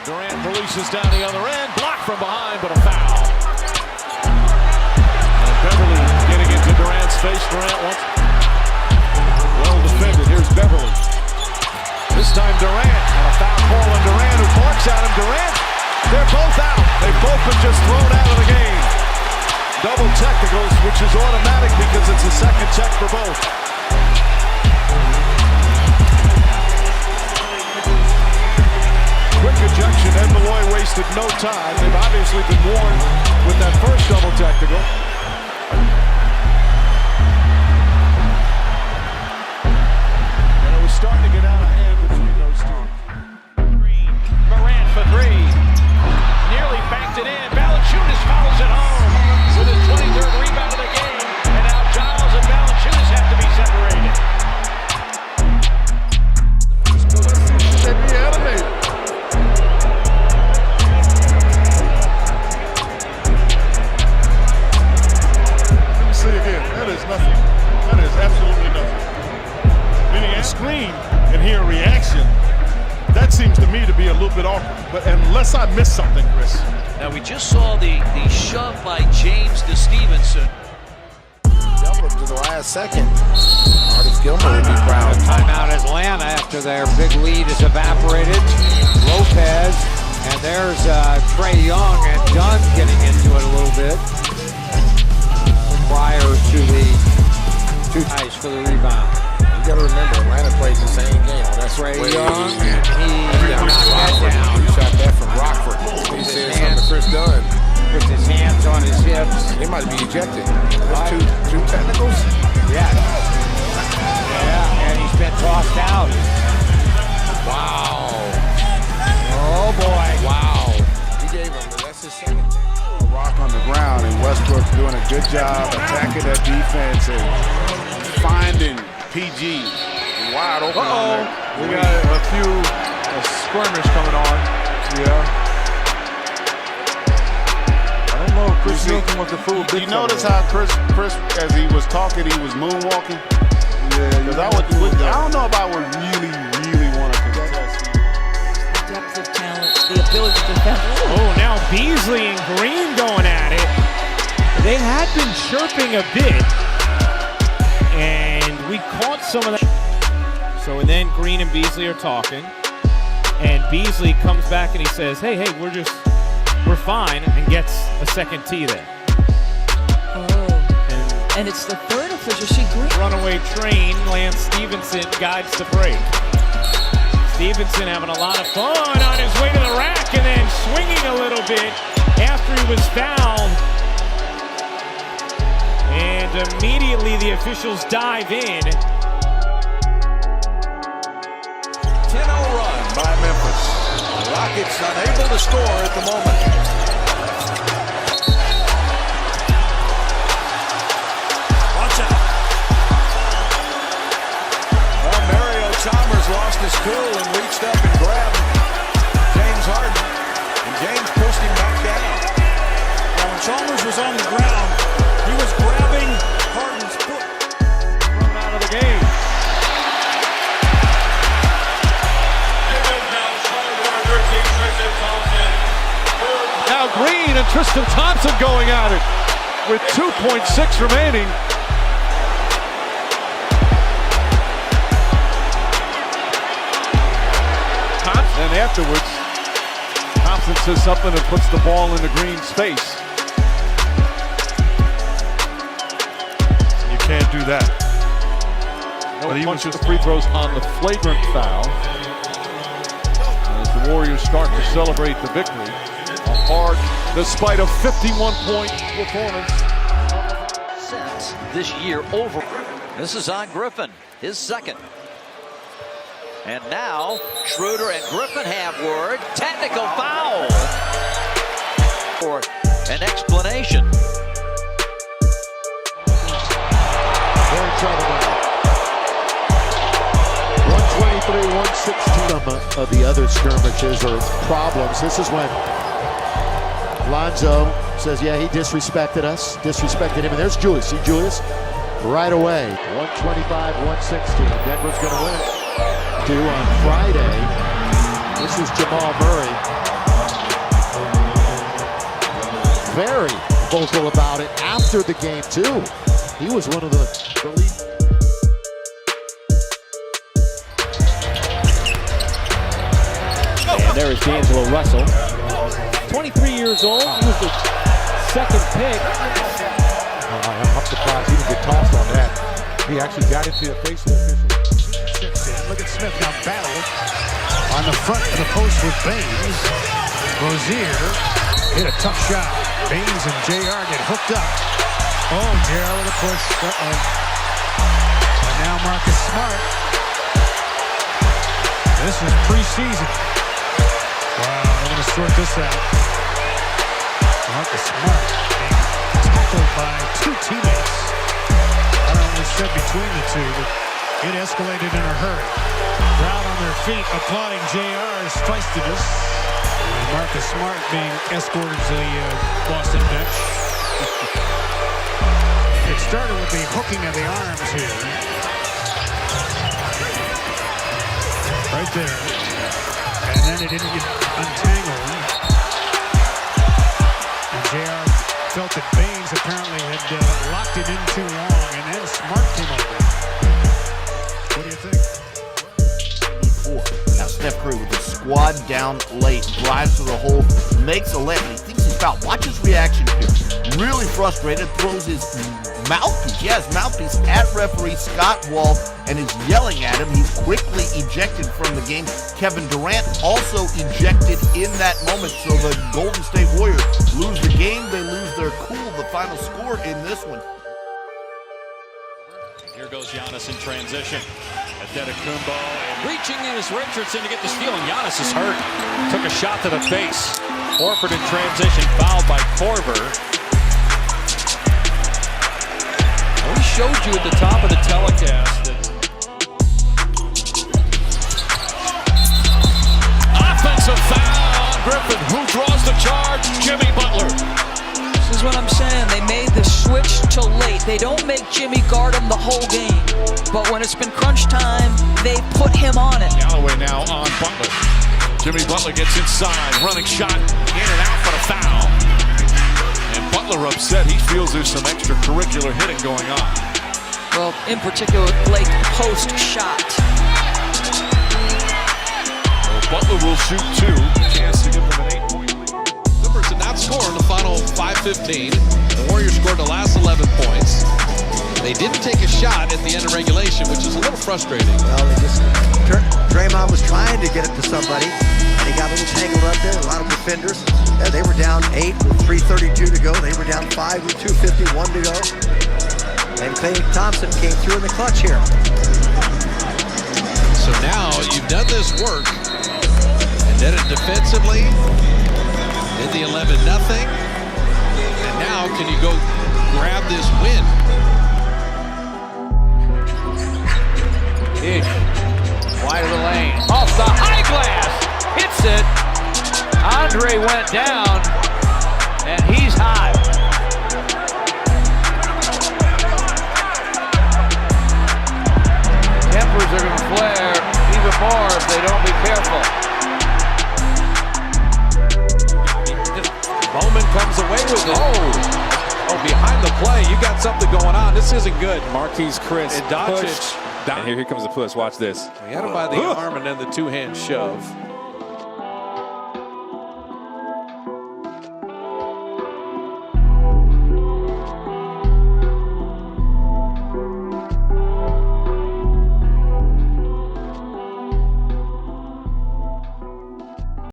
Durant releases down the other end, blocked from behind, but a foul. And Beverly getting into Durant's face. Durant wants well defended. Here's Beverly. This time Durant, and a foul call on Durant, who barks at him. Durant, they're both out. They've both been just thrown out of the game. Double technicals, which is automatic because it's a second check for both. Quick ejection. Ed Malloy wasted no time. They've obviously been warned with that first double technical. And it was starting to get out of hand between those two. Morant for three. Nearly banked it in. Valanciunas follows it home with his 23rd rebound of the game. And now Giles and Valanciunas have to be separated. They'd be animated. Let me see again. That is nothing. That is absolutely nothing. Meaning a screen and hear a reaction. That seems to me to be a little bit awkward. But unless I missed something, Chris. Now we just saw the shove by James to Stevenson. Doubled to the last second. Artis Gilmore would be proud. Timeout Atlanta after their big lead is evaporated. Lopez, and there's Trae Young and Dunn getting into it a little bit prior to the two ties for the rebound. You got to remember, Atlanta plays the same game. That's Trae way Young, and he down knocked that down. He shot that from Rockford. He said something to Chris Dunn. Puts his hands on his hips. He might be ejected. That's two technicals? Yeah. Yeah, and he's been tossed out. Wow. Oh boy. Wow. He gave him, that's his second. Rock on the ground, and Westbrook doing a good job attacking that defense and finding PG wide open. We got a few skirmish coming on. Yeah. I don't know if Chris Middleton wants to fool big. You notice how Chris, as he was talking, he was moonwalking? Yeah. Because I don't know if I would really want to contest. Depth of talent, the ability to defend. Oh, now Beasley and Green going at it. They had been chirping a bit, and we caught some of that. So, and then Green and Beasley are talking, and Beasley comes back and he says, hey, we're fine, and gets a second tee there. Oh, and it's the third official. She Green. Runaway train, Lance Stevenson guides the break. Stevenson having a lot of fun on his way to the rack and then swinging a little bit after he was fouled. And immediately the officials dive in. 10-0 run by Memphis. The Rockets unable to score at the moment. Watch out. Well, Mario Chalmers lost his cool and reached up and grabbed James Harden. And James pushed him back down. Now, when Chalmers was on the ground, he was grabbing Harden's foot. Thrown out of the game. Now Green and Tristan Thompson going at it with 2.6 remaining. And afterwards, Thompson says something and puts the ball into Green's face. You can't do that. But he punches the free throws on the flagrant foul. As the Warriors start to celebrate the victory, despite a 51-point performance. Sets this year over. This is on Griffin, his second. And now Schroeder and Griffin have word. Technical foul. For an explanation. They're in trouble now. 123-116. Some of the other skirmishes or problems. This is when Lonzo says, yeah, he disrespected us, disrespected him. And there's Julius. See Julius? Right away. 125-116. Denver's going to win it. On Friday. This is Jamal Murray. very vocal about it after the game, too. He was one of the lead. And there is D'Angelo Russell. 23 years old. He was the second pick. I'm surprised he didn't get tossed on that. He actually got into the face of the official. Look at Smith now battle on the front of the post with Baines. Rozier hit a tough shot. Baines and JR get hooked up. Oh, JR with a push. And now Marcus Smart. This is preseason. Wow, they're going to sort this out. Marcus Smart being tackled by two teammates. I don't know what was said between the two, but it escalated in a hurry. Crowd on their feet applauding JR's feistiness. And Marcus Smart being escorted to the Boston bench. It started with the hooking of the arms here. Right there. And then it didn't get untangled. And JR felt that Baines apparently had locked it in too long, and then Smart came over. What do you think? Now Steph Curry with a squad down late, drives to the hole, makes a layup, and he thinks he's fouled. Watch his reaction here. Really frustrated, throws his mouthpiece at referee Scott Wall and is yelling at him. He's quickly ejected from the game. Kevin Durant also ejected in that moment. So the Golden State Warriors lose the game. They lose their cool. The final score in this one. Here goes Giannis in transition. Antetokounmpo and Reaching in is Richardson to get the steal, and Giannis is hurt. Took a shot to the face. Horford in transition, fouled by Korver. We showed you at the top of the telecast that offensive foul on Griffin. Who draws the charge? Jimmy Butler. This is what I'm saying. They made the switch till late. They don't make Jimmy guard him the whole game. But when it's been crunch time, they put him on it. Galloway now on Butler. Jimmy Butler gets inside, running shot, in and out for a foul. And Butler upset. He feels there's some extracurricular hitting going on. Well, in particular, Blake post shot. Well, Butler will shoot two. Chance to give them an 8-point lead. Clippers did not score in the final 5:15. The Warriors scored the last 11 points. They didn't take a shot at the end of regulation, which is a little frustrating. Well, Draymond was trying to get it to somebody, and he got a little tangled up there. A lot of defenders. Yeah, they were down 8 with 3:32 to go. They were down 5 with 2:51 to go. And Klay Thompson came through in the clutch here. So now you've done this work and did it defensively. Did the 11-0. And now can you go grab this win? Ish. Wide of the lane. Off the high glass. Hits it. Andre went down. And he's high. Tempers are going to flare even more if they don't be careful. Bowman comes away with it. Oh, behind the play. You got something going on. This isn't good. Marquise Chris Doncic. pushed. And here comes the push. Watch this. He had him by the arm and then the two-hand shove.